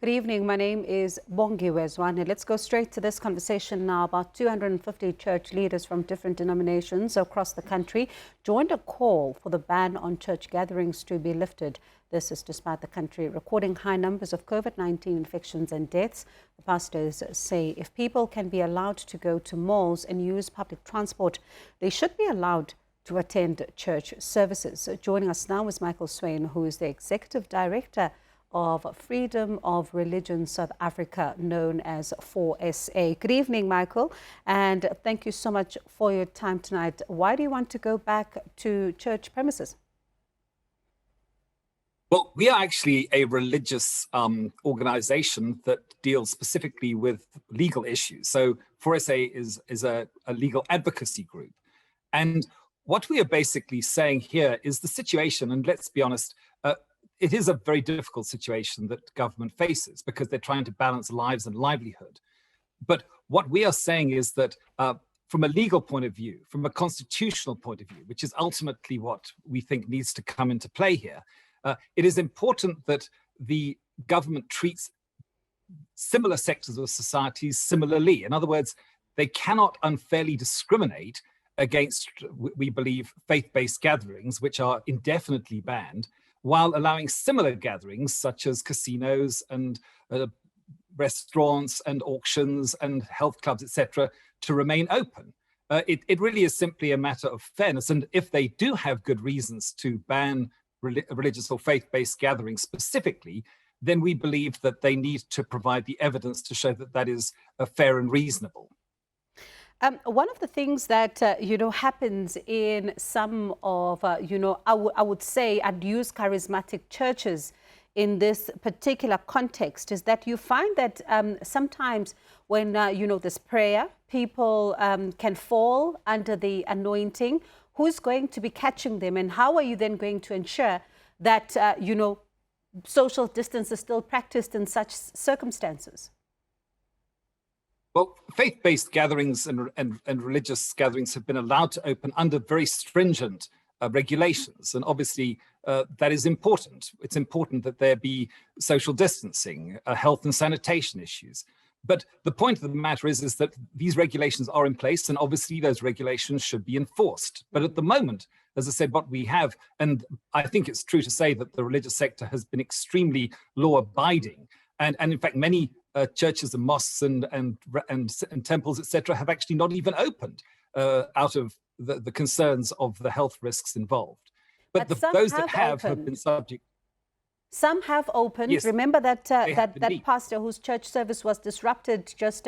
Good evening. My name is Bongi Wezwane. Let's go straight to this conversation now. About 250 church leaders from different denominations across the country joined a call for the ban on church gatherings to be lifted. This is despite the country recording high numbers of COVID-19 infections and deaths. The pastors say if people can be allowed to go to malls and use public transport, they should be allowed to attend church services. Joining us now is Michael Swain, who is the Executive Director of Freedom of Religion South Africa, known as 4SA. Good evening, Michael, and thank you so much for your time tonight. Why do you want to go back to church premises? Well, we are actually a religious organization that deals specifically with legal issues. So 4SA is a legal advocacy group. And what we are basically saying here is the situation, and let's be honest, it is a very difficult situation that government faces because they're trying to balance lives and livelihood. But what we are saying is that from a legal point of view, from a constitutional point of view, which is ultimately what we think needs to come into play here, it is important that the government treats similar sectors of society similarly. In other words, they cannot unfairly discriminate against, we believe, faith-based gatherings, which are indefinitely banned, while allowing similar gatherings such as casinos and restaurants and auctions and health clubs, etc., to remain open. It really is simply a matter of fairness. And if they do have good reasons to ban religious or faith-based gatherings specifically, then we believe that they need to provide the evidence to show that that is fair and reasonable. One of the things that, happens in some of, I would say, I'd charismatic churches in this particular context is that you find that sometimes when, there's prayer, people can fall under the anointing. Who's going to be catching them? And how are you then going to ensure that, social distance is still practiced in such circumstances? Well, faith-based gatherings and religious gatherings have been allowed to open under very stringent regulations. And obviously, that is important. It's important that there be social distancing, health and sanitation issues. But the point of the matter is that these regulations are in place, and obviously those regulations should be enforced. But at the moment, as I said, what we have, and I think it's true to say that the religious sector has been extremely law-abiding. And in fact, many churches and mosques and temples, etc., have actually not even opened out of the concerns of the health risks involved. But those that have been subject. Some have opened. Yes, remember that that pastor whose church service was disrupted just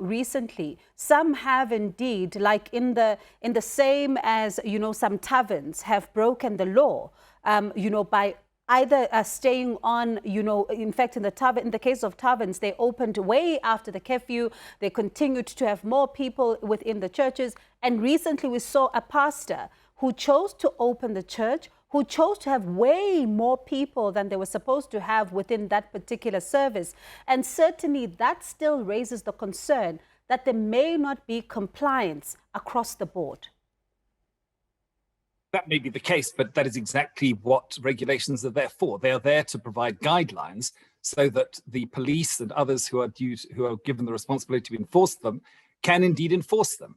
recently. Some have indeed, like in the same as some taverns have broken the law, by either staying on, in fact, in the case of taverns, they opened way after the curfew. They continued to have more people within the churches. And recently we saw a pastor who chose to open the church, who chose to have way more people than they were supposed to have within that particular service. And certainly that still raises the concern that there may not be compliance across the board. That may be the case, but that is exactly what regulations are there for. They are there to provide guidelines so that the police and others who are given the responsibility to enforce them can indeed enforce them.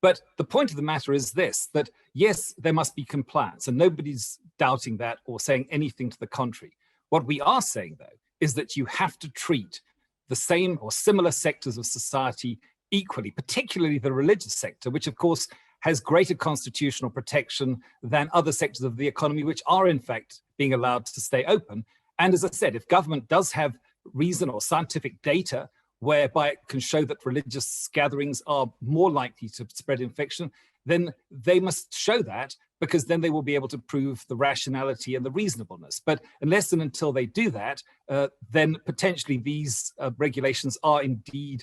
But the point of the matter is this, that yes, there must be compliance, and nobody's doubting that or saying anything to the contrary. What we are saying, though, is that you have to treat the same or similar sectors of society equally, particularly the religious sector, which of course has greater constitutional protection than other sectors of the economy, which are in fact being allowed to stay open. And as I said, if government does have reason or scientific data whereby it can show that religious gatherings are more likely to spread infection, then they must show that, because then they will be able to prove the rationality and the reasonableness. But unless and until they do that, then potentially these regulations are indeed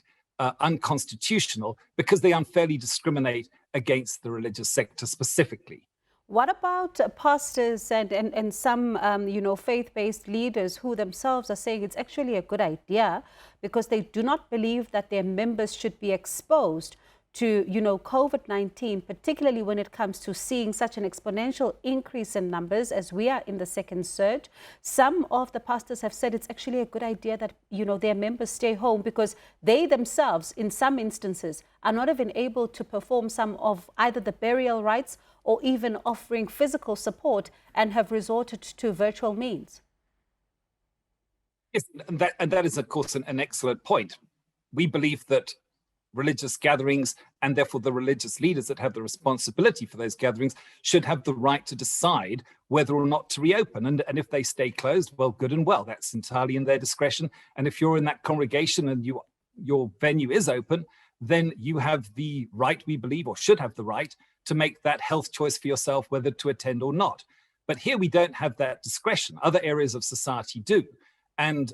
unconstitutional because they unfairly discriminate against the religious sector specifically. What about pastors and some, faith-based leaders who themselves are saying it's actually a good idea because they do not believe that their members should be exposed to, COVID-19, particularly when it comes to seeing such an exponential increase in numbers as we are in the second surge. Some of the pastors have said it's actually a good idea that, their members stay home because they themselves, in some instances, are not even able to perform some of either the burial rites or even offering physical support and have resorted to virtual means. Yes, and that is, of course, an excellent point. We believe that religious gatherings, and therefore the religious leaders that have the responsibility for those gatherings, should have the right to decide whether or not to reopen. And if they stay closed, well, good and well. That's entirely in their discretion. And if you're in that congregation and your venue is open, then you have the right, we believe, or should have the right, to make that health choice for yourself, whether to attend or not. But here we don't have that discretion. Other areas of society do. And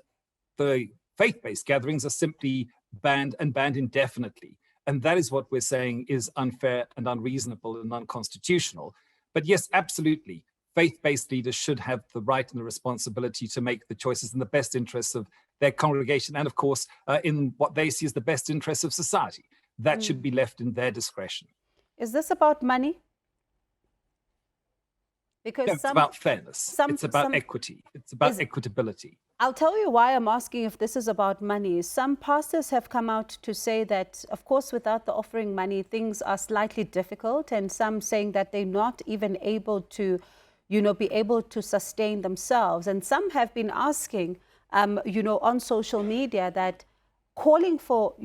the faith-based gatherings are simply banned indefinitely. And that is what we're saying is unfair and unreasonable and unconstitutional. But yes, absolutely, faith-based leaders should have the right and the responsibility to make the choices in the best interests of their congregation and, of course, in what they see as the best interests of society. That should be left in their discretion. Is this about money? Because it's about fairness. It's about equity. It's about equitability. I'll tell you why I'm asking if this is about money. Some pastors have come out to say that, of course, without the offering money, things are slightly difficult. And some saying that they're not even able to, be able to sustain themselves. And some have been asking, on social media that calling for,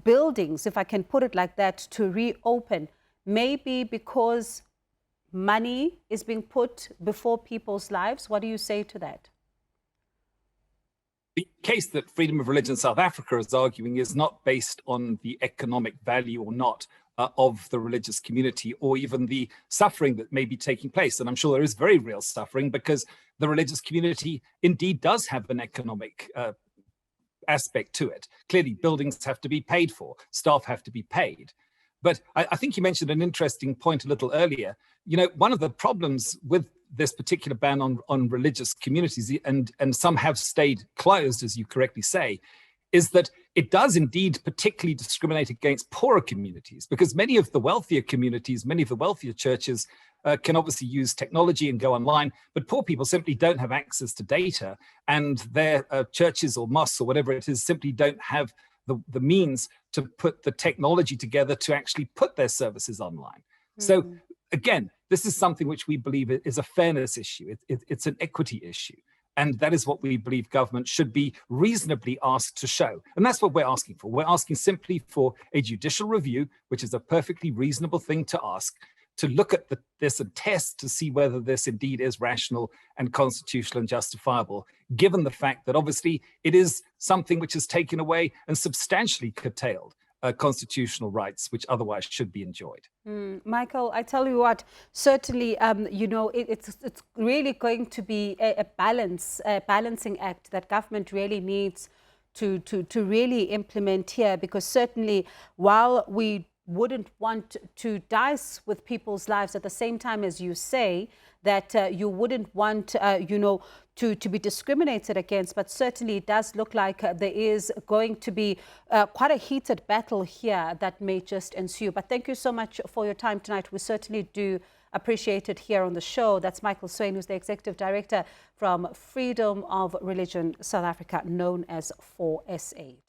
buildings, if I can put it like that, to reopen, maybe because money is being put before people's lives. What do you say to that? The case that Freedom of Religion South Africa is arguing is not based on the economic value or not of the religious community, or even the suffering that may be taking place. And I'm sure there is very real suffering because the religious community indeed does have an economic aspect to it. Clearly, buildings have to be paid for, staff have to be paid. But I think you mentioned an interesting point a little earlier. One of the problems with this particular ban on religious communities, and some have stayed closed, as you correctly say, is that it does indeed particularly discriminate against poorer communities, because many of the wealthier communities, many of the wealthier churches can obviously use technology and go online, but poor people simply don't have access to data, and their churches or mosques or whatever it is simply don't have the means to put the technology together to actually put their services online. So again, this is something which we believe is a fairness issue. It's an equity issue. And that is what we believe government should be reasonably asked to show. And that's what we're asking for. We're asking simply for a judicial review, which is a perfectly reasonable thing to ask, to look at this and test to see whether this indeed is rational and constitutional and justifiable, given the fact that obviously it is something which has taken away and substantially curtailed constitutional rights, which otherwise should be enjoyed. Michael, I tell you what, certainly, it's really going to be a balancing act that government really needs to really implement here, because certainly while we wouldn't want to dice with people's lives, at the same time as you say that you wouldn't want, to be discriminated against, but certainly it does look like there is going to be quite a heated battle here that may just ensue. But thank you so much for your time tonight. We certainly do appreciate it here on the show. That's Michael Swain, who's the Executive Director from Freedom of Religion South Africa, known as 4SA.